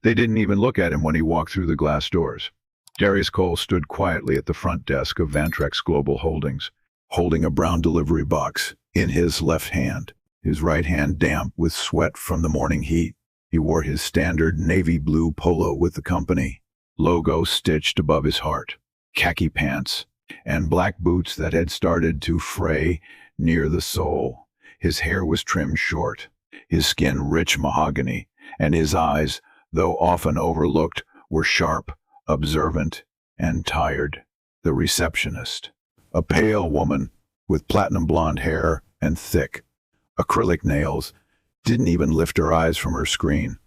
They didn't even look at him when he walked through the glass doors. Darius Cole stood quietly at the front desk of Vantrex Global Holdings, holding a brown delivery box in his left hand, his right hand damp with sweat from the morning heat. He wore his standard navy blue polo with the company logo stitched above his heart, khaki pants, and black boots that had started to fray near the sole. His hair was trimmed short, his skin rich mahogany, and his eyes, though often overlooked, were sharp, observant, and tired. The receptionist, a pale woman with platinum blonde hair and thick, acrylic nails, didn't even lift her eyes from her screen.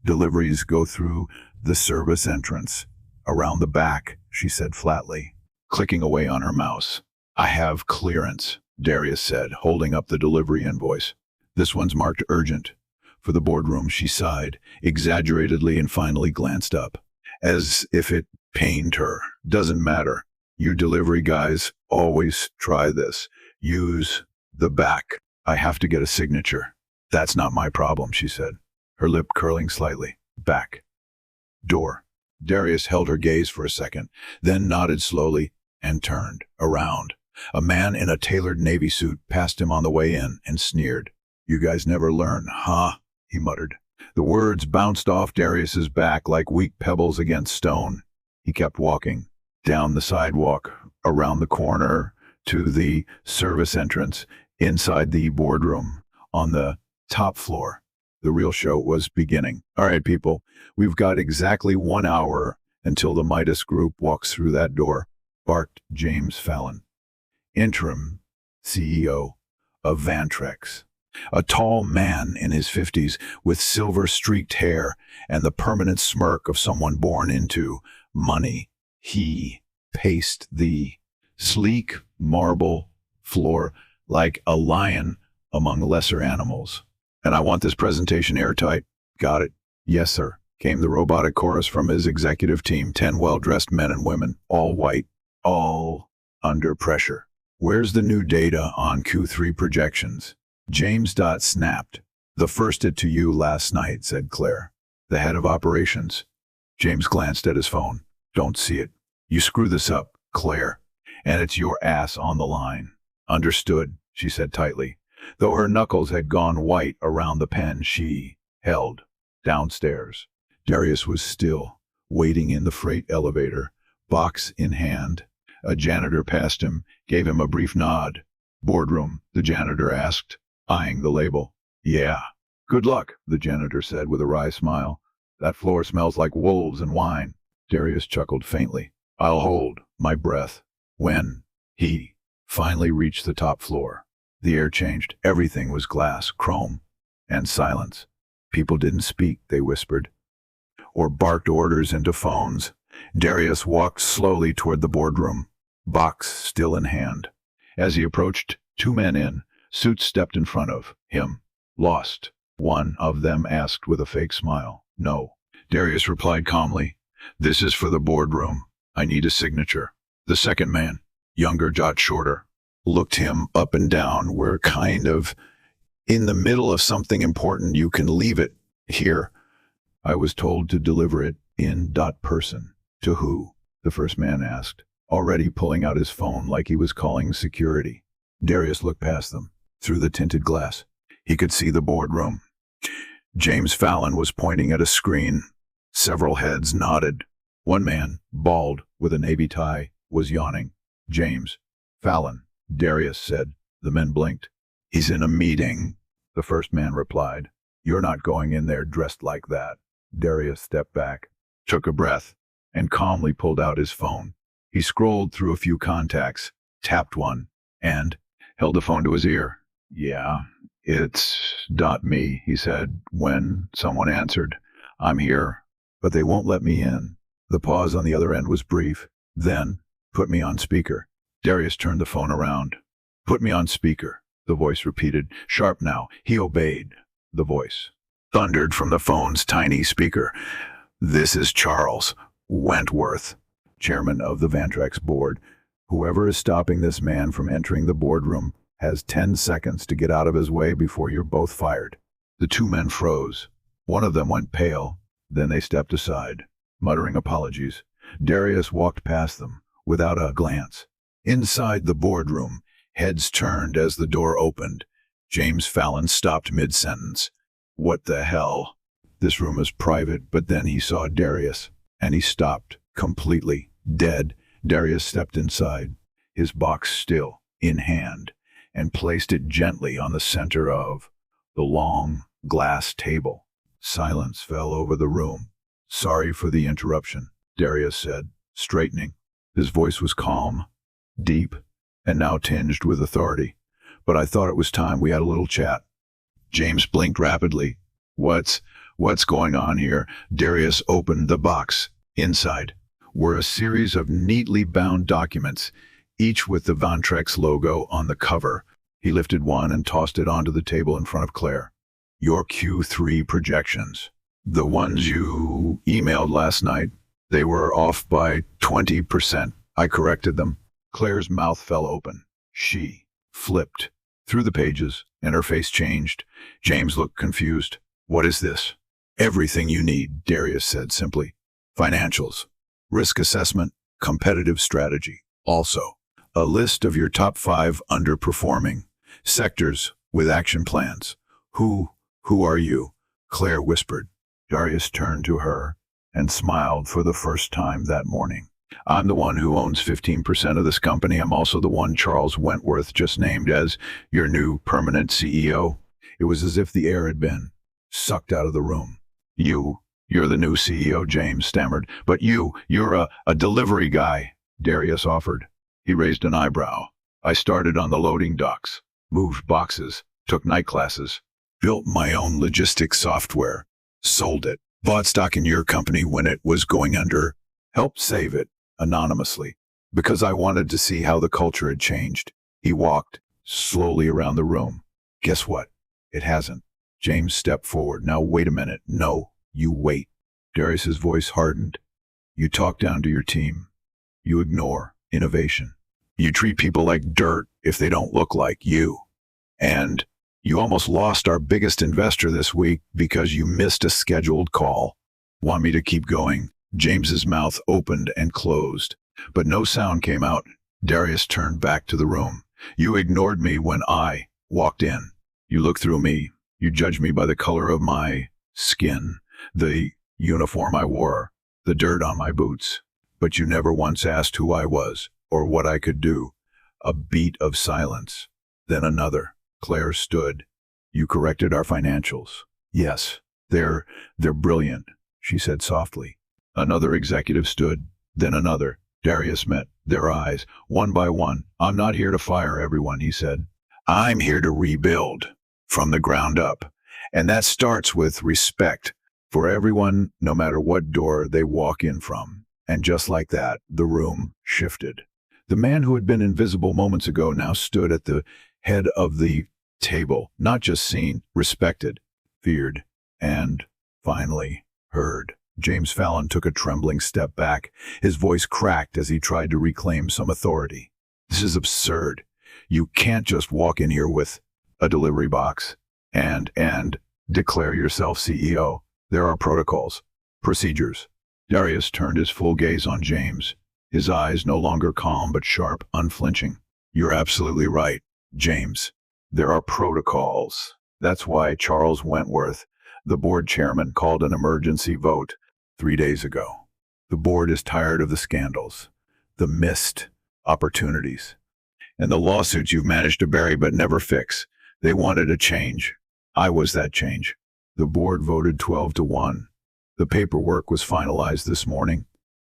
Deliveries go through the service entrance, around the back, she said flatly, clicking away on her mouse. I have clearance, Darius said, holding up the delivery invoice. This one's marked urgent. For the boardroom, she sighed, exaggeratedly, and finally glanced up, as if it pained her. Doesn't matter. You delivery guys always try this. Use the back. I have to get a signature. That's not my problem, she said, her lip curling slightly. Back. Door. Darius held her gaze for a second, then nodded slowly and turned around. A man in a tailored navy suit passed him on the way in and sneered. You guys never learn, huh? He muttered. The words bounced off Darius's back like weak pebbles against stone. He kept walking, down the sidewalk, around the corner, to the service entrance, inside the boardroom, on the top floor. The real show was beginning. All right, people, we've got exactly 1 hour until the Midas Group walks through that door, barked James Fallon, interim CEO of Vantrex. A tall man in his 50s with silver-streaked hair and the permanent smirk of someone born into money. He paced the sleek marble floor like a lion among lesser animals. And I want this presentation airtight. Got it. Yes, sir, came the robotic chorus from his executive team, 10 well-dressed men and women, all white, all under pressure. Where's the new data on Q3 projections? James snapped. The first it to you last night, said Claire, the head of operations. James glanced at his phone. Don't see it. You screw this up, Claire, and it's your ass on the line. Understood, she said tightly, though her knuckles had gone white around the pen she held. Downstairs, Darius was still, waiting in the freight elevator, box in hand. A janitor passed him, gave him a brief nod. Boardroom, the janitor asked, eyeing the label. Yeah. Good luck, the janitor said with a wry smile. That floor smells like wolves and wine. Darius chuckled faintly. I'll hold my breath. When he finally reached the top floor, the air changed. Everything was glass, chrome, and silence. People didn't speak, they whispered, or barked orders into phones. Darius walked slowly toward the boardroom, box still in hand. As he approached, 2 men in suits stepped in front of him. Lost? One of them asked with a fake smile. No. Darius replied calmly. This is for the boardroom. I need a signature. The second man, younger, jot shorter, looked him up and down. We're kind of in the middle of something important. You can leave it here. I was told to deliver it in person. To who? The first man asked, already pulling out his phone like he was calling security. Darius looked past them, through the tinted glass. He could see the boardroom. James Fallon was pointing at a screen. Several heads nodded. One man, bald, with a navy tie, was yawning. James Fallon, Darius said. The men blinked. He's in a meeting, the first man replied. You're not going in there dressed like that. Darius stepped back, took a breath, and calmly pulled out his phone. He scrolled through a few contacts, tapped one, and held the phone to his ear. Yeah, it's .me, he said when someone answered. I'm here, but they won't let me in. The pause on the other end was brief. Then, put me on speaker. Darius turned the phone around. Put me on speaker, the voice repeated. Sharp now. He obeyed. The voice thundered from the phone's tiny speaker. This is Charles Wentworth, chairman of the Vantrex board. Whoever is stopping this man from entering the boardroom has 10 seconds to get out of his way before you're both fired. The 2 men froze. One of them went pale, Then they stepped aside, muttering apologies. Darius walked past them, without a glance. Inside the boardroom, heads turned as the door opened. James Fallon stopped mid-sentence. What the hell? This room is private, but then he saw Darius, and he stopped, completely, dead. Darius stepped inside, his box still, in hand, and placed it gently on the center of the long, glass table. Silence fell over the room. Sorry for the interruption, Darius said, straightening. His voice was calm, deep, and now tinged with authority. But I thought it was time we had a little chat. James blinked rapidly. What's going on here? Darius opened the box. Inside were a series of neatly bound documents, each with the Vantrex logo on the cover. He lifted one and tossed it onto the table in front of Claire. Your Q3 projections. The ones you emailed last night. They were off by 20%. I corrected them. Claire's mouth fell open. She flipped through the pages, and her face changed. James looked confused. What is this? Everything you need, Darius said simply. Financials, risk assessment, competitive strategy. Also, a list of your top 5 underperforming sectors with action plans. Who are you? Claire whispered. Darius turned to her and smiled for the first time that morning. I'm the one who owns 15% of this company. I'm also the one Charles Wentworth just named as your new permanent CEO. It was as if the air had been sucked out of the room. You're the new CEO, James stammered. But you're a delivery guy, Darius offered. He raised an eyebrow. I started on the loading docks, moved boxes, took night classes, built my own logistics software, sold it, bought stock in your company when it was going under, helped save it anonymously, because I wanted to see how the culture had changed. He walked slowly around the room. Guess what? It hasn't. James stepped forward. Now wait a minute. No, you wait. Darius's voice hardened. You talk down to your team. You ignore innovation. You treat people like dirt if they don't look like you. And you almost lost our biggest investor this week because you missed a scheduled call. Want me to keep going? James's mouth opened and closed, but no sound came out. Darius turned back to the room. You ignored me when I walked in. You looked through me. You judged me by the color of my skin, the uniform I wore, the dirt on my boots. But you never once asked who I was or what I could do. A beat of silence. Then another. Claire stood. You corrected our financials. Yes, they're brilliant, she said softly. Another executive stood, then another. Darius met their eyes, one by one. I'm not here to fire everyone, he said. I'm here to rebuild from the ground up. And that starts with respect for everyone, no matter what door they walk in from. And just like that, the room shifted. The man who had been invisible moments ago now stood at the head of the table, not just seen, respected, feared, and finally heard. James Fallon took a trembling step back. His voice cracked as he tried to reclaim some authority. This is absurd. You can't just walk in here with a delivery box and declare yourself CEO. There are protocols, procedures. Darius turned his full gaze on James, his eyes no longer calm but sharp, unflinching. You're absolutely right, James. There are protocols. That's why Charles Wentworth, the board chairman, called an emergency vote 3 days ago. The board is tired of the scandals, the missed opportunities, and the lawsuits you've managed to bury but never fix. They wanted a change. I was that change. The board voted 12-1. The paperwork was finalized this morning.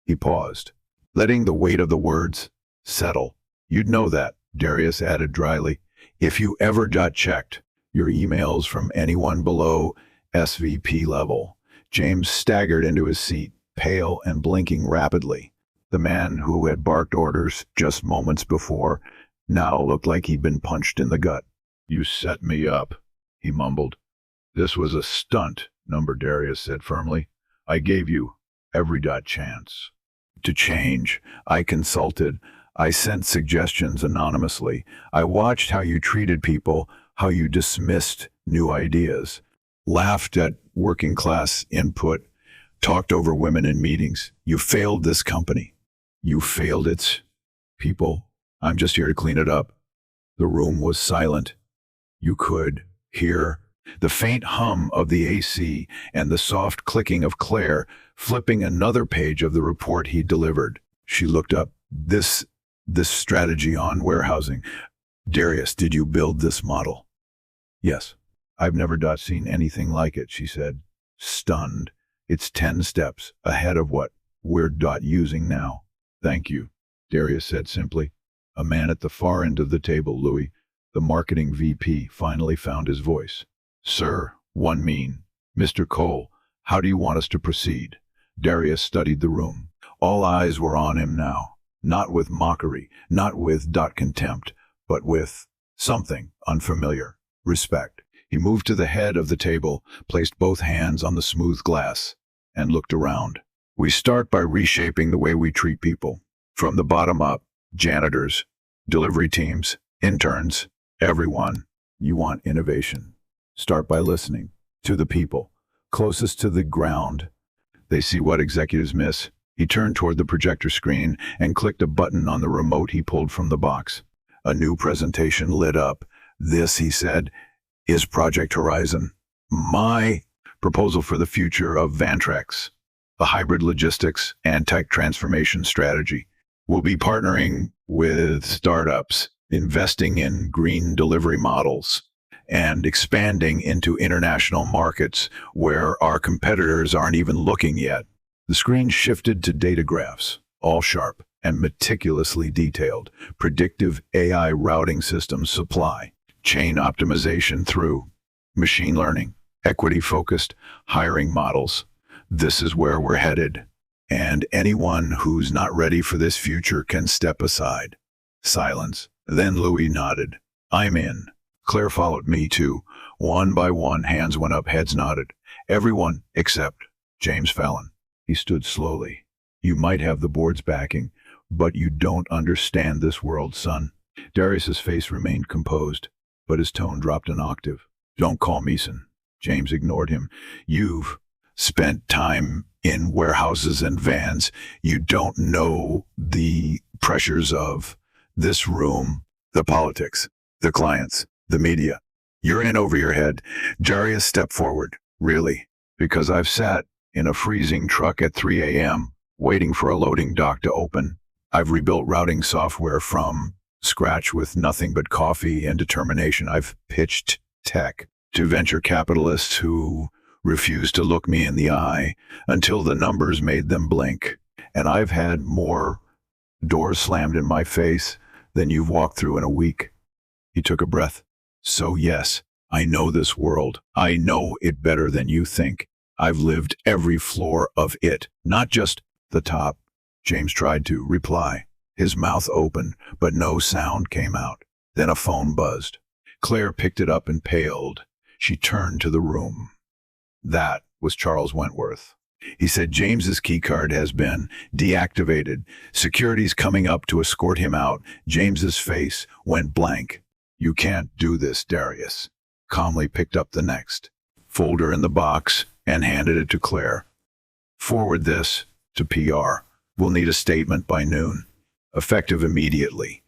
He paused, letting the weight of the words settle. You'd know that, Darius added dryly, if you ever got checked your emails from anyone below SVP level. James staggered into his seat, pale and blinking rapidly. The man who had barked orders just moments before now looked like he'd been punched in the gut. You set me up, he mumbled. This was a stunt, Number Darius said firmly. I gave you every chance to change. I consulted. I sent suggestions anonymously. I watched how you treated people, how you dismissed new ideas, laughed at working class input, talked over women in meetings. You failed this company. You failed its people. I'm just here to clean it up. The room was silent. You could hear the faint hum of the AC and the soft clicking of Claire flipping another page of the report he delivered. She looked up. This strategy on warehousing. Darius, did you build this model? Yes. I've never seen anything like it, she said, stunned. It's 10 steps ahead of what we're using now. Thank you, Darius said simply. A man at the far end of the table, Louis, the marketing VP, finally found his voice. Sir, one mean. Mr. Cole, how do you want us to proceed? Darius studied the room. All eyes were on him now, not with mockery, not with contempt, but with something unfamiliar, respect. He moved to the head of the table, placed both hands on the smooth glass, and looked around. We start by reshaping the way we treat people. From the bottom up, janitors, delivery teams, interns, everyone. You want innovation. Start by listening to the people, closest to the ground. They see what executives miss. He turned toward the projector screen and clicked a button on the remote he pulled from the box. A new presentation lit up. This, he said, is Project Horizon. My proposal for the future of Vantrex, the hybrid logistics and tech transformation strategy. We'll be partnering with startups, investing in green delivery models, and expanding into international markets where our competitors aren't even looking yet. The screen shifted to data graphs, all sharp and meticulously detailed. Predictive AI routing systems supply, chain optimization through machine learning, equity-focused hiring models. This is where we're headed. And anyone who's not ready for this future can step aside. Silence. Then Louis nodded. I'm in. Claire followed me too. One by one, hands went up, heads nodded. Everyone except James Fallon. He stood slowly. You might have the board's backing, but you don't understand this world, son. Darius's face remained composed, but his tone dropped an octave. Don't call me son. James ignored him. You've spent time in warehouses and vans. You don't know the pressures of this room, the politics, the clients, the media. You're in over your head. Darius stepped forward. Really? Because I've sat in a freezing truck at 3 a.m. waiting for a loading dock to open. I've rebuilt routing software from scratch with nothing but coffee and determination. I've pitched tech to venture capitalists who refused to look me in the eye until the numbers made them blink. And I've had more doors slammed in my face than you've walked through in a week. He took a breath. So yes, I know this world. I know it better than you think. I've lived every floor of it, not just the top. James tried to reply. His mouth opened, but no sound came out. Then a phone buzzed. Claire picked it up and paled. She turned to the room. That was Charles Wentworth. He said James's keycard has been deactivated. Security's coming up to escort him out. James's face went blank. You can't do this, Darius. Calmly picked up the next folder in the box and handed it to Claire. Forward this to PR. We'll need a statement by noon, effective immediately.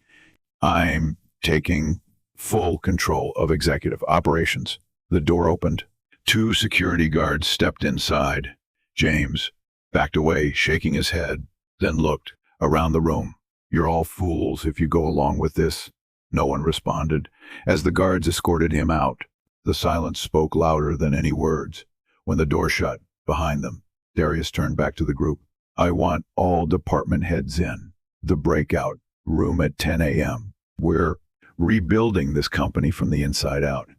I'm taking full control of executive operations. The door opened. 2 security guards stepped inside. James backed away, shaking his head, then looked around the room. You're all fools if you go along with this. No one responded. As the guards escorted him out, the silence spoke louder than any words. When the door shut behind them, Darius turned back to the group. I want all department heads in the breakout room at 10 a.m. We're rebuilding this company from the inside out.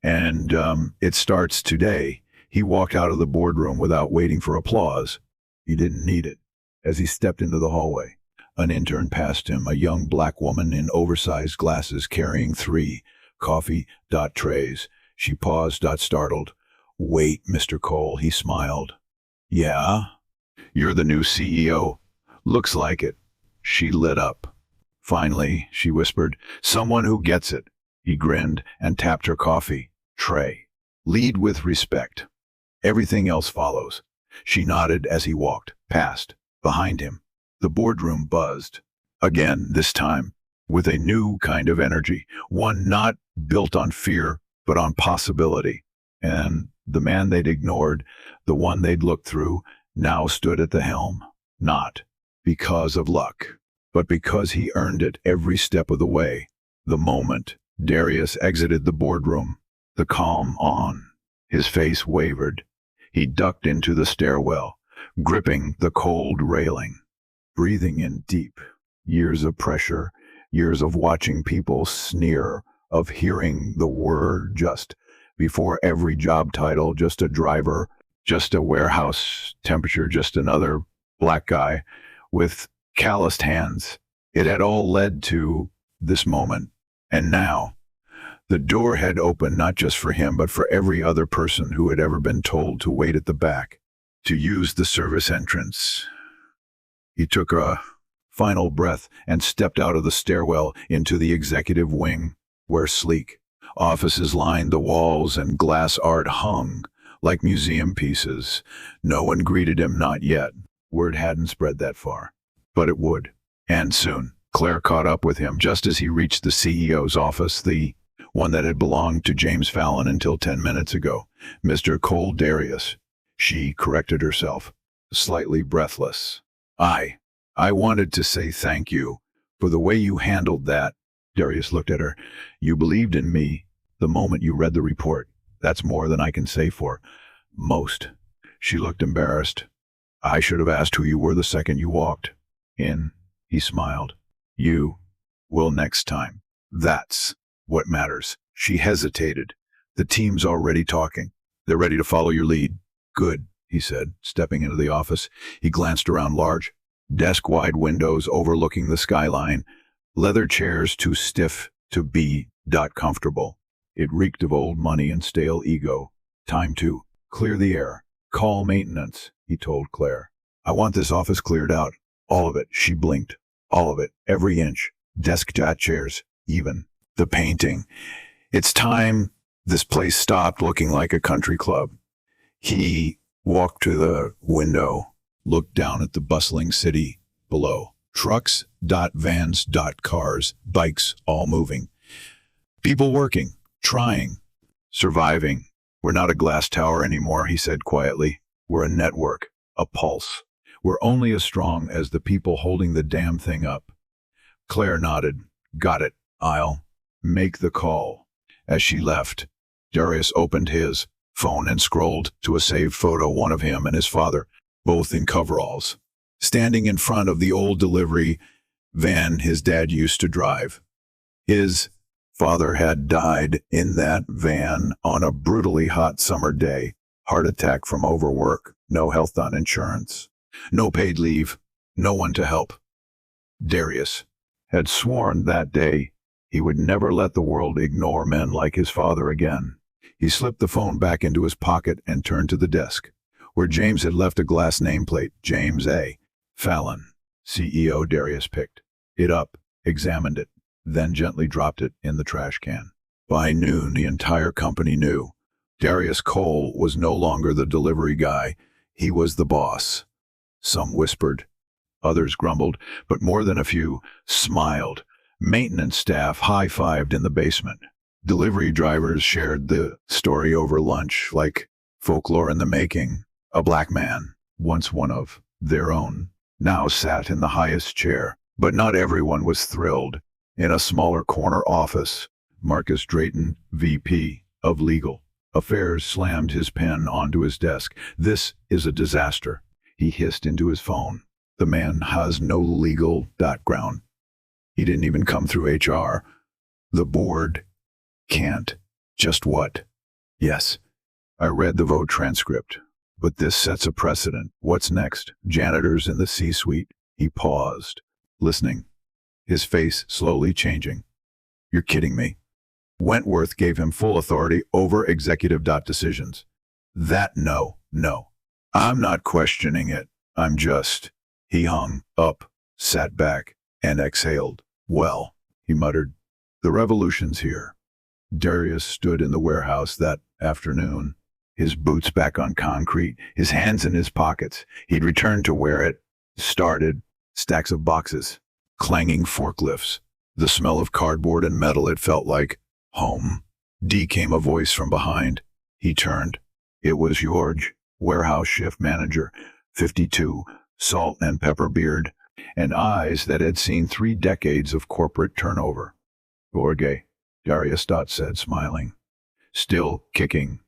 And it starts today. He walked out of the boardroom without waiting for applause. He didn't need it. As he stepped into the hallway, an intern passed him, a young black woman in oversized glasses carrying 3 coffee trays. She paused, startled. Wait, Mr. Cole, he smiled. Yeah? You're the new CEO. Looks like it. She lit up. Finally, she whispered, someone who gets it. He grinned and tapped her coffee tray. Lead with respect. Everything else follows. She nodded as he walked past. Behind him, the boardroom buzzed. Again, this time, with a new kind of energy, one not built on fear, but on possibility. And the man they'd ignored, the one they'd looked through, now stood at the helm. Not because of luck, but because he earned it every step of the way. The moment Darius exited the boardroom, the calm on. His face wavered. He ducked into the stairwell, gripping the cold railing, breathing in deep. Years of pressure, years of watching people sneer, of hearing the word just before every job title, just a driver, just a warehouse temperature, just another black guy with calloused hands. It had all led to this moment. And now, the door had opened not just for him, but for every other person who had ever been told to wait at the back, to use the service entrance. He took a final breath and stepped out of the stairwell into the executive wing, where sleek offices lined the walls and glass art hung like museum pieces. No one greeted him, not yet. Word hadn't spread that far, but it would. And soon, Claire caught up with him just as he reached the CEO's office, the one that had belonged to James Fallon until 10 minutes ago. Mr. Cole Darius. She corrected herself, slightly breathless. I wanted to say thank you for the way you handled that. Darius looked at her. You believed in me the moment you read the report. That's more than I can say for most. She looked embarrassed. I should have asked who you were the second you walked in. He smiled. You will next time. That's what matters. She hesitated. The team's already talking. They're ready to follow your lead. Good, he said, stepping into the office. He glanced around. Large, desk-wide windows overlooking the skyline, leather chairs too stiff to be comfortable. It reeked of old money and stale ego. Time to clear the air. Call maintenance, he told Claire. I want this office cleared out. All of it. She blinked. All of it. Every inch. Desk chairs. Even the painting. It's time this place stopped looking like a country club. He walked to the window, looked down at the bustling city below. Trucks, vans, cars, bikes, all moving. People working, trying, surviving. We're not a glass tower anymore, he said quietly. We're a network, a pulse. We're only as strong as the people holding the damn thing up. Claire nodded. Got it. I'll make the call. As she left, Darius opened his phone and scrolled to a saved photo, one of him and his father, both in coveralls, standing in front of the old delivery van his dad used to drive. His father had died in that van on a brutally hot summer day. Heart attack from overwork, no health on insurance, no paid leave, no one to help. Darius had sworn that day he would never let the world ignore men like his father again. He slipped the phone back into his pocket and turned to the desk, where James had left a glass nameplate. James A. Fallon, CEO. Darius picked it up, examined it, then gently dropped it in the trash can. By noon, the entire company knew Darius Cole was no longer the delivery guy. He was the boss. Some whispered, others grumbled, but more than a few smiled. Maintenance staff high-fived in the basement. Delivery drivers shared the story over lunch like folklore in the making. A black man, once one of their own, now sat in the highest chair. But not everyone was thrilled. In a smaller corner office, Marcus Drayton, VP of Legal Affairs, slammed his pen onto his desk. This is a disaster, he hissed into his phone. The man has no legal background. He didn't even come through HR. The board can't. Just what? Yes, I read the vote transcript, but this sets a precedent. What's next? Janitors in the C-suite. He paused, listening, his face slowly changing. You're kidding me. Wentworth gave him full authority over executive decisions. That no. I'm not questioning it. I'm just... He hung up, sat back, and exhaled. Well, he muttered, the revolution's here. Darius stood in the warehouse that afternoon, his boots back on concrete, his hands in his pockets. He'd returned to where it started, stacks of boxes, clanging forklifts, the smell of cardboard and metal. It felt like home. D came a voice from behind. He turned. It was George, warehouse shift manager, 52, salt and pepper beard, and eyes that had seen 3 decades of corporate turnover. Jorge, Darius said, smiling. Still kicking.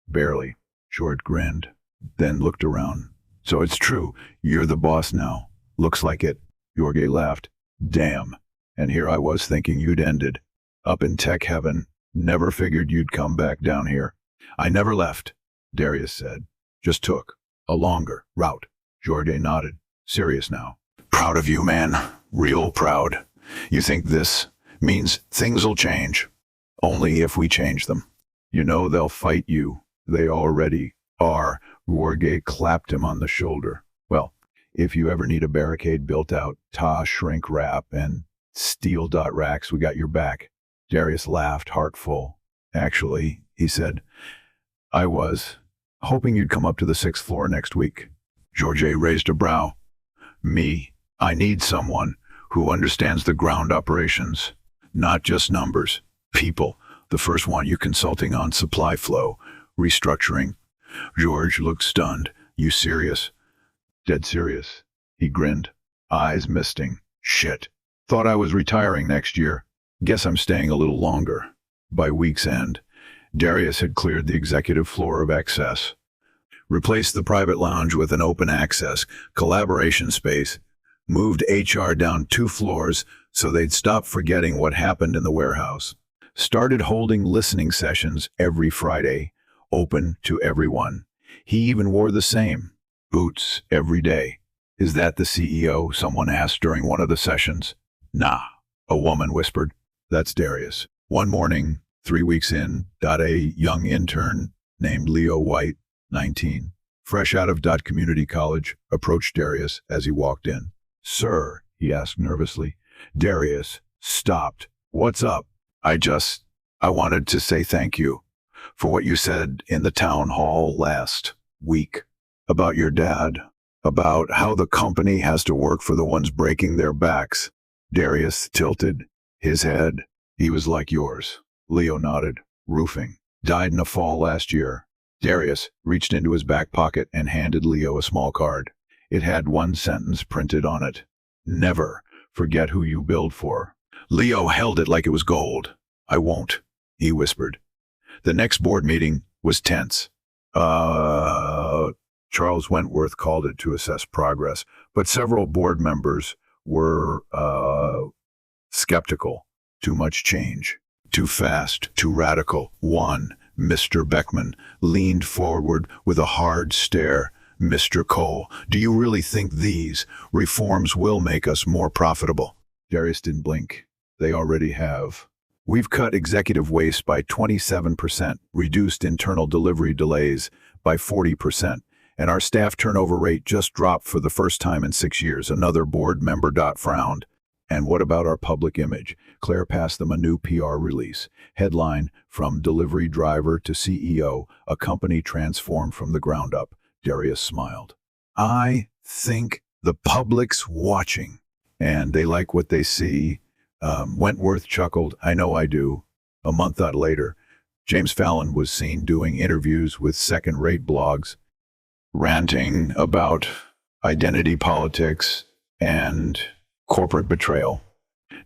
Barely. George grinned, then looked around. So it's true, you're the boss now. Looks like it. Jorge laughed. Damn. And here I was thinking you'd ended. Up in tech heaven. Never figured you'd come back down here. I never left, Darius said. Just took a longer route. Jorge nodded. Serious now. Proud of you, man. Real proud. You think this means things'll change? Only if we change them. You know they'll fight you. They already are. Jorge clapped him on the shoulder. Well, if you ever need a barricade built out, shrink wrap, and steel racks, we got your back. Darius laughed, heart full. Actually, he said, I was hoping you'd come up to the 6th floor next week. Jorge raised a brow. Me, I need someone who understands the ground operations, not just numbers, people. The first one you consulting on supply flow, restructuring. George looked stunned. You serious? Dead serious. He grinned, eyes misting. Shit. Thought I was retiring next year. Guess I'm staying a little longer. By week's end, Darius had cleared the executive floor of excess, replaced the private lounge with an open access collaboration space, moved HR down 2 floors so they'd stop forgetting what happened in the warehouse, started holding listening sessions every Friday, open to everyone. He even wore the same boots every day. Is that the CEO? Someone asked during one of the sessions. Nah, a woman whispered. That's Darius. One morning, 3 weeks in, a young intern named Leo White, 19, fresh out of community college, approached Darius as he walked in. Sir, he asked nervously. Darius stopped. What's up? I wanted to say thank you for what you said in the town hall last week about your dad, about how the company has to work for the ones breaking their backs. Darius tilted his head. He was like yours. Leo nodded. Roofing. Died in a fall last year. Darius reached into his back pocket and handed Leo a small card. It had one sentence printed on it. Never forget who you build for. Leo held it like it was gold. I won't, he whispered. The next board meeting was tense. Charles Wentworth called it to assess progress, but several board members were skeptical. Too much change. Too fast. Too radical. One, Mr. Beckman, leaned forward with a hard stare. Mr. Cole, do you really think these reforms will make us more profitable? Darius didn't blink. They already have. We've cut executive waste by 27%, reduced internal delivery delays by 40%, and our staff turnover rate just dropped for the first time in 6 years. Another board member frowned. And what about our public image? Claire passed them a new PR release. Headline, From Delivery Driver to CEO, a company transformed from the ground up. Darius smiled. I think the public's watching, and they like what they see. Wentworth chuckled. I know I do. A month later, James Fallon was seen doing interviews with second-rate blogs, ranting about identity politics and corporate betrayal.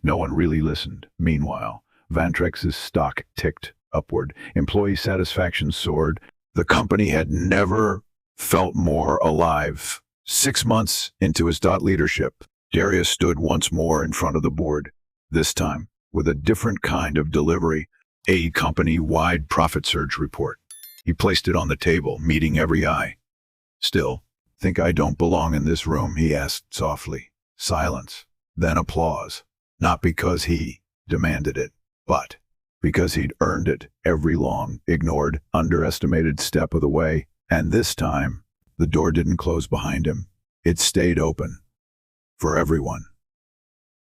No one really listened. Meanwhile, Vantrex's stock ticked upward. Employee satisfaction soared. The company had never felt more alive. 6 months into his leadership, Darius stood once more in front of the board, this time with a different kind of delivery, a company-wide profit surge report. He placed it on the table, meeting every eye. Still, think I don't belong in this room, he asked softly. Silence, then applause. Not because he demanded it, but because he'd earned it every long, ignored, underestimated step of the way. And this time, the door didn't close behind him. It stayed open for everyone.